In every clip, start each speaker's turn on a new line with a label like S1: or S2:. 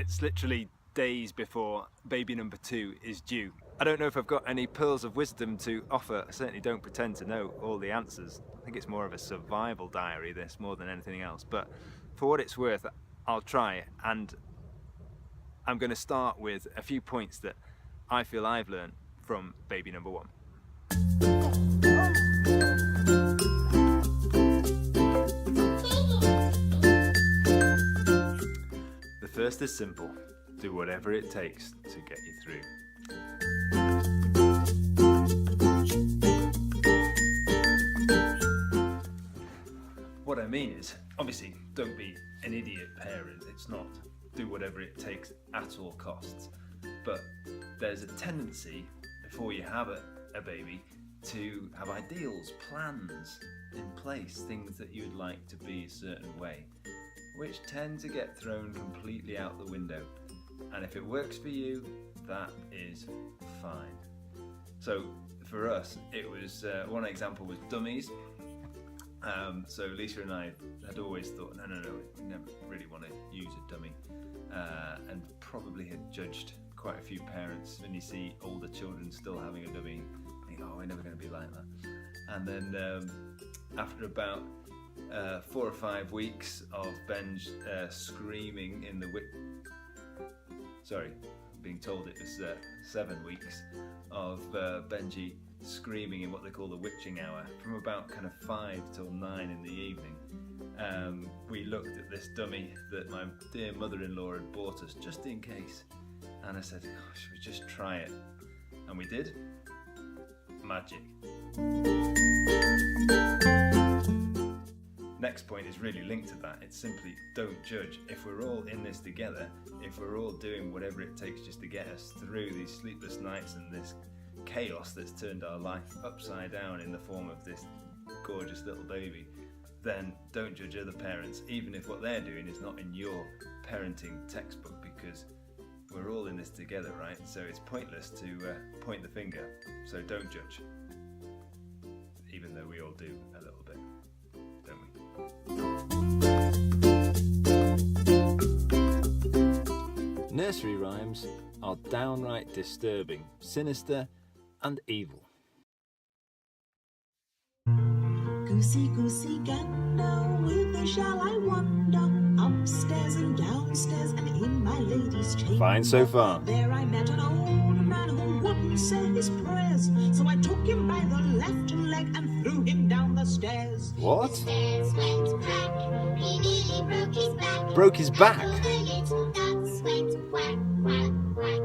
S1: it's literally days before baby number 2 is due. I don't know if I've got any pearls of wisdom to offer. I certainly don't pretend to know all the answers. I think it's more of a survival diary, this, more than anything else. But for what it's worth, I'll try it. And I'm going to start with a few points that I feel I've learned from baby number 1. The first is simple. Do whatever it takes to get you through. What I mean is, obviously, don't be an idiot parent. It's not do whatever it takes at all costs. But there's a tendency, before you have a baby, to have ideals, plans in place, things that you'd like to be a certain way, which tend to get thrown completely out the window. And if it works for you, that is fine. So for us, it was, one example was dummies. So Lisa and I had always thought, no, we never really want to use a dummy, and probably had judged quite a few parents when you see older children still having a dummy, think, oh, we're never going to be like that. And then after about 4 or 5 weeks of Benj screaming in the being told it was 7 weeks of Benji screaming in what they call the witching hour, from about kind of 5 till 9 in the evening. We looked at this dummy that my dear mother-in-law had bought us just in case, and I said, oh, should we just try it? And we did. Magic. Next point is really linked to that. It's simply don't judge. If we're all in this together, if we're all doing whatever it takes just to get us through these sleepless nights and this chaos that's turned our life upside down in the form of this gorgeous little baby, then don't judge other parents, even if what they're doing is not in your parenting textbook, because we're all in this together, right? So it's pointless to point the finger. So don't judge, even though we all do a little bit, don't we? Nursery rhymes are downright disturbing, sinister and evil.
S2: Goosey, goosey, gander, whither shall I wander? Upstairs and downstairs and in my lady's chamber.
S1: Fine so far.
S2: There I met an old man who wouldn't say his prayers, so I took him by the left leg and threw him down the stairs.
S1: What?
S3: The stairs went crack, he nearly broke his back.
S1: Broke his back?
S3: All the little ducks went quack, quack, quack.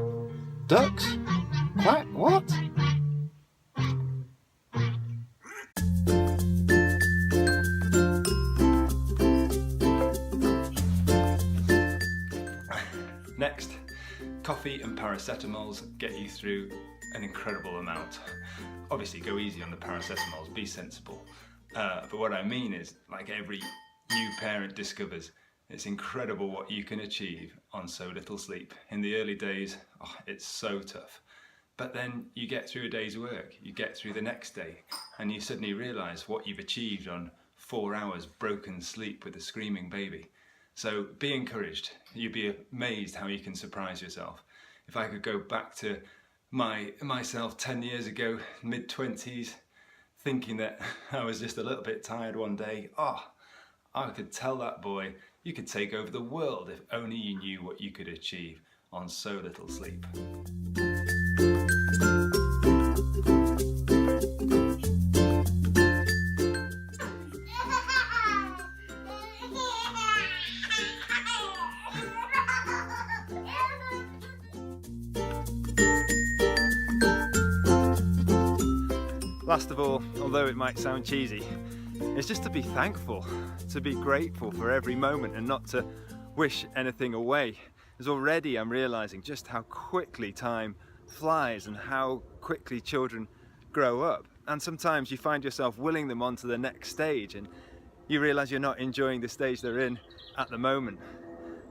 S1: Ducks? Quack? What? Next, coffee and paracetamols get you through an incredible amount. Obviously go easy on the paracetamols, be sensible. But what I mean is, like every new parent discovers, it's incredible what you can achieve on so little sleep. In the early days, oh, it's so tough. But then you get through a day's work, you get through the next day, and you suddenly realise what you've achieved on 4 hours broken sleep with a screaming baby. So be encouraged. You'd be amazed how you can surprise yourself. If I could go back to myself 10 years ago, mid-20s, thinking that I was just a little bit tired one day, I could tell that boy, you could take over the world if only you knew what you could achieve on so little sleep. Last of all, although it might sound cheesy, it's just to be thankful, to be grateful for every moment and not to wish anything away. As already I'm realising just how quickly time flies and how quickly children grow up. And sometimes you find yourself willing them on to the next stage and you realise you're not enjoying the stage they're in at the moment.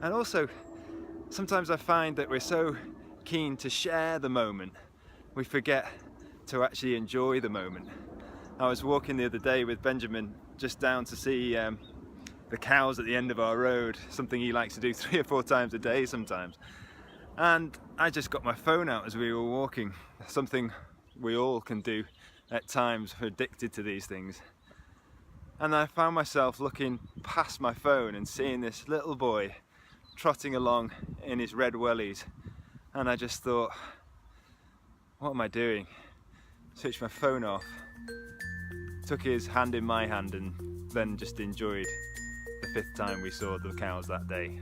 S1: And also, sometimes I find that we're so keen to share the moment, we forget to actually enjoy the moment. I was walking the other day with Benjamin just down to see the cows at the end of our road, something he likes to do 3 or 4 times a day sometimes. And I just got my phone out as we were walking, something we all can do at times, we're addicted to these things. And I found myself looking past my phone and seeing this little boy trotting along in his red wellies, and I just thought, what am I doing? Switched my phone off, took his hand in my hand, and then just enjoyed the 5th time we saw the cows that day.